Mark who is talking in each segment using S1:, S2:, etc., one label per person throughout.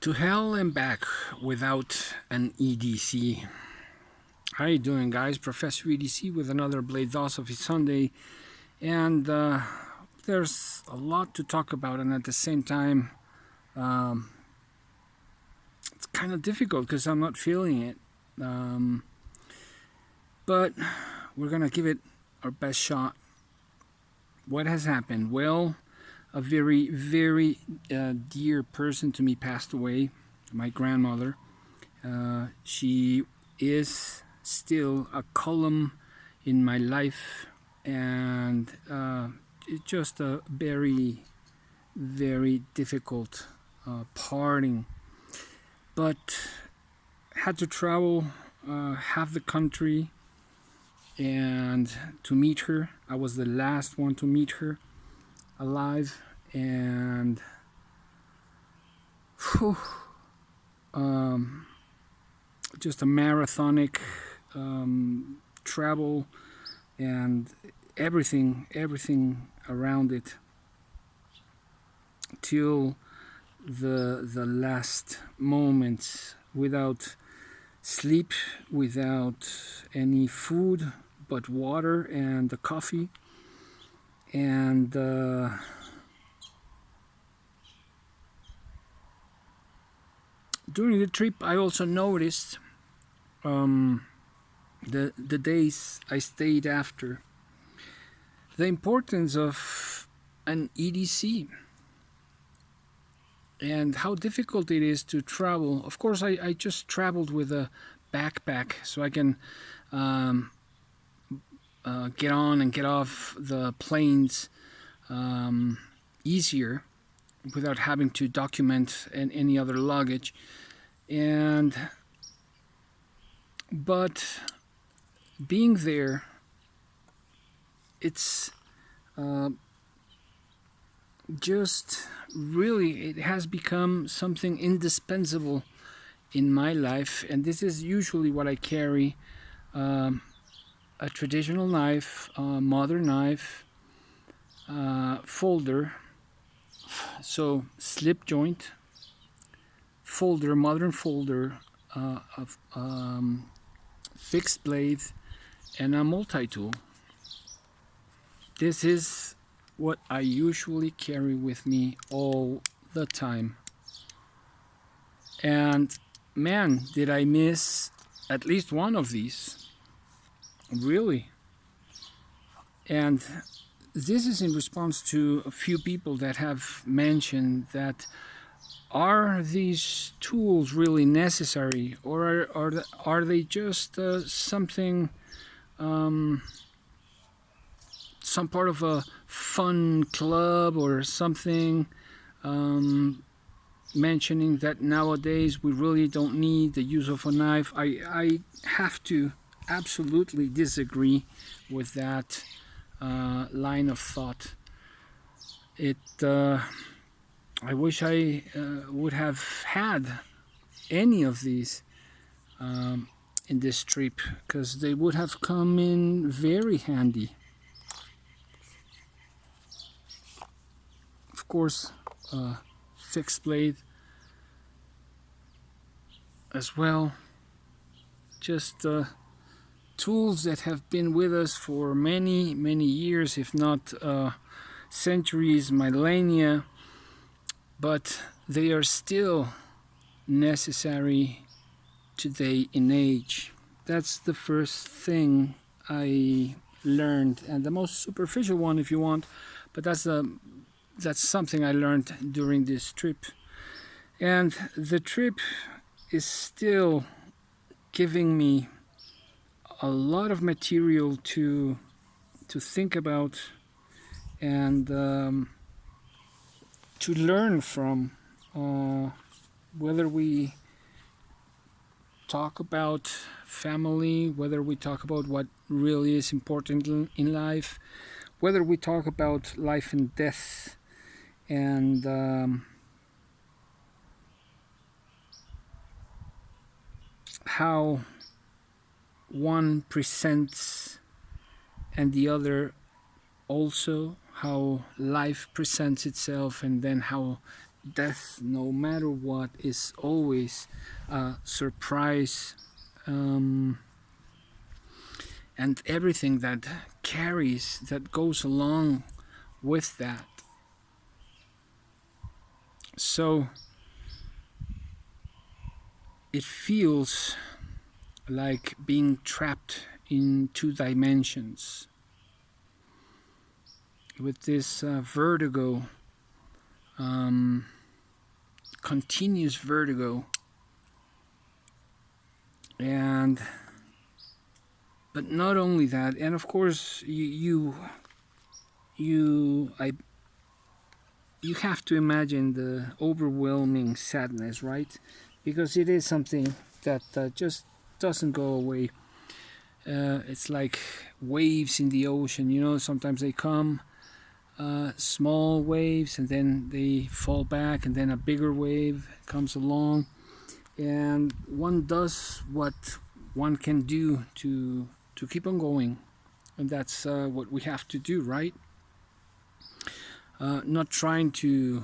S1: To hell and back without an EDC. How you doing, guys? Professor EDC with another BLADE-OSOPHY Sunday, and there's a lot to talk about, and at the same time, it's kind of difficult because I'm not feeling it. But we're gonna give it our best shot. What has happened? Well, a very, very dear person to me passed away, my grandmother. She is still a column in my life, and it's just a very, very difficult parting. But had to travel half the country and to meet her. I was the last one to meet her alive, and just a marathonic travel and everything around it till the last moments, without sleep, without any food but water and the coffee. And during the trip, I also noticed the days I stayed after, the importance of an EDC and how difficult it is to travel. Of course, I just traveled with a backpack, so I can get on and get off the planes easier without having to document any other luggage. But being there, it's just really, it has become something indispensable in my life, and this is usually what I carry: a traditional knife, a modern knife, folder, so slip joint, folder, modern folder, of fixed blade, and a multi-tool. This is what I usually carry with me all the time. And man, did I miss at least one of these. Really. And this is in response to a few people that have mentioned that, are these tools really necessary, or are they just something, some part of a fun club or something, mentioning that nowadays we really don't need the use of a knife? I have to absolutely disagree with that line of thought. I wish I would have had any of these in this trip, because they would have come in very handy. Of course, fixed blade as well. Just tools that have been with us for many, many years, if not centuries, millennia, but they are still necessary today in age. That's the first thing I learned, and the most superficial one, if you want, but that's something I learned during this trip. And the trip is still giving me a lot of material to think about and to learn from, whether we talk about family, whether we talk about what really is important in life, whether we talk about life and death, and how one presents and the other also, how life presents itself, and then how death, no matter what, is always a surprise, and everything that carries, that goes along with that. So it feels like being trapped in two dimensions with this vertigo, continuous vertigo. And but not only that, and of course you have to imagine the overwhelming sadness, right? Because it is something that just doesn't go away. It's like waves in the ocean, you know, sometimes they come, small waves, and then they fall back, and then a bigger wave comes along, and one does what one can do to keep on going, and that's what we have to do, right? Not trying to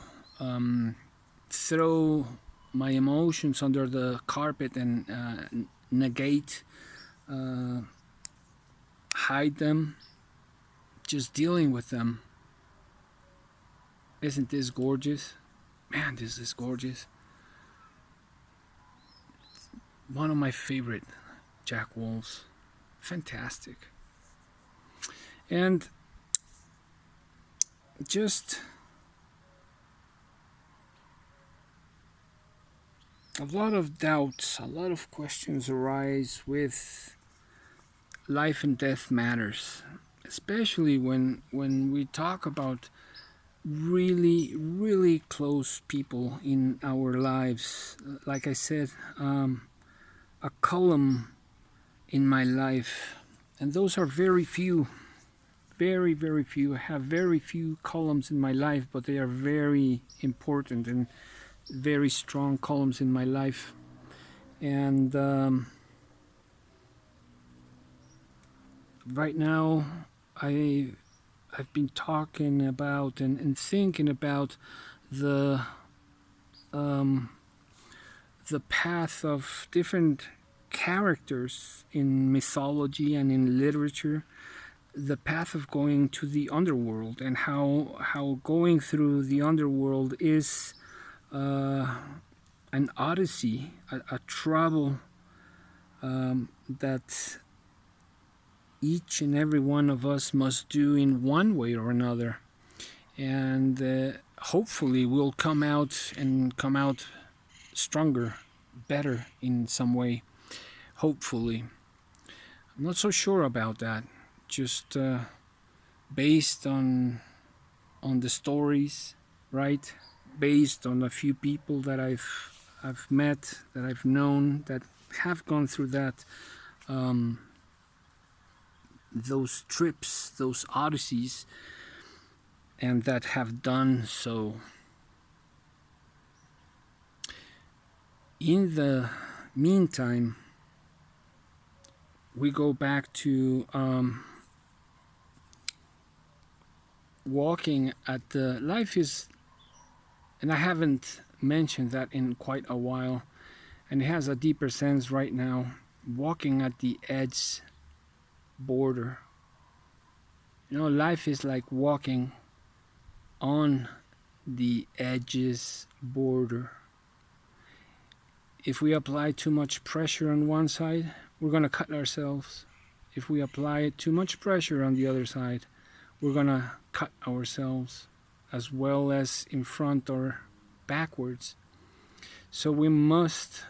S1: throw my emotions under the carpet and negate, hide them, just dealing with them. Isn't this gorgeous? Man, this is gorgeous. One of my favorite Jack Wolves. Fantastic. And just a lot of doubts, a lot of questions arise with life and death matters, especially when we talk about really, really close people in our lives. Like I said, a column in my life, and those are very few, very, very few. I have very few columns in my life, but they are very important and very strong columns in my life. And right now I've been talking about and thinking about the path of different characters in mythology and in literature, the path of going to the underworld, and how going through the underworld is an odyssey, a travel that each and every one of us must do in one way or another, and hopefully we'll come out stronger, better in some way. Hopefully, I'm not so sure about that. Just based on the stories, right? Based on a few people that I've met, that I've known, that have gone through that. Those trips, those odysseys, and that have done so. In the meantime, we go back to walking at the life is, and I haven't mentioned that in quite a while, and it has a deeper sense right now. Walking at the edge border. You know, life is like walking on the edges border. If we apply too much pressure on one side, we're going to cut ourselves. If we apply too much pressure on the other side, we're going to cut ourselves, as well as in front or backwards. So we must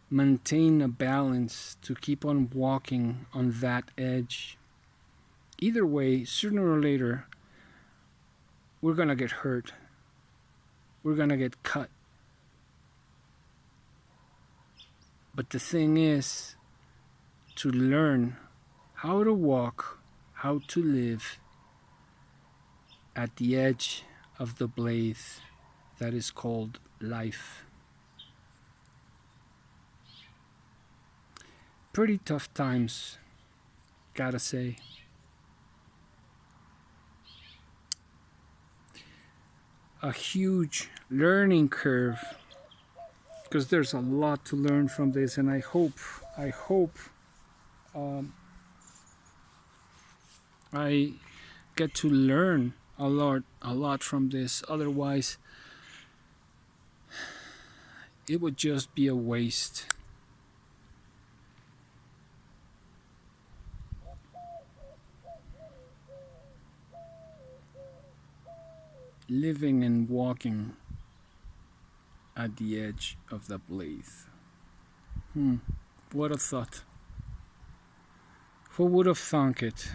S1: maintain a balance to keep on walking on that edge. Either way, sooner or later, we're going to get hurt. We're going to get cut. But the thing is to learn how to walk, how to live at the edge of the blade that is called life. Pretty tough times, gotta say. a huge learning curve, because there's a lot to learn from this, and I hope I get to learn a lot from this. Otherwise, it would just be a waste. Living and walking at the edge of the blade. What a thought. Who would have thunk it?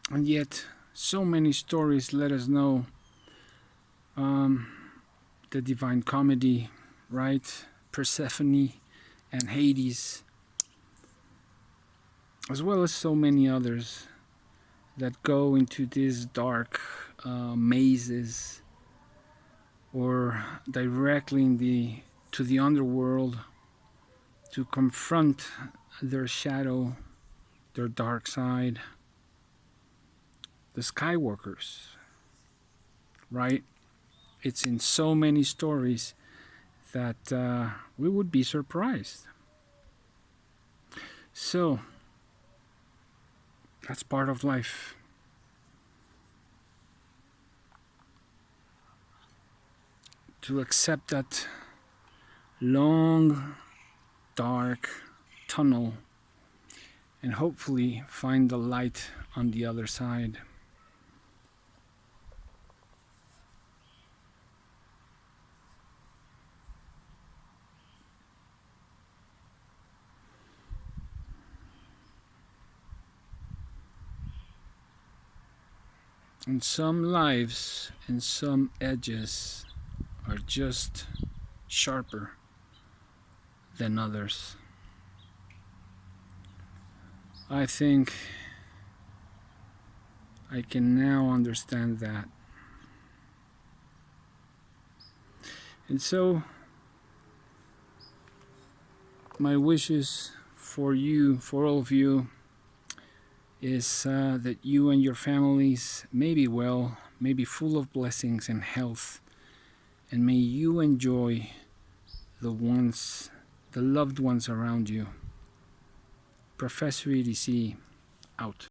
S1: And yet, so many stories let us know the Divine Comedy, right? Persephone and Hades, as well as so many others that go into these dark mazes, or directly to the underworld to confront their shadow, their dark side. The Skywalkers, right? It's in so many stories that we would be surprised. So that's part of life. To accept that long, dark tunnel and hopefully find the light on the other side. And some lives and some edges are just sharper than others. I think I can now understand that. And so, my wishes for you, for all of you, is that you and your families may be well, may be full of blessings and health, and may you enjoy the loved ones around you. Professor EDC, out.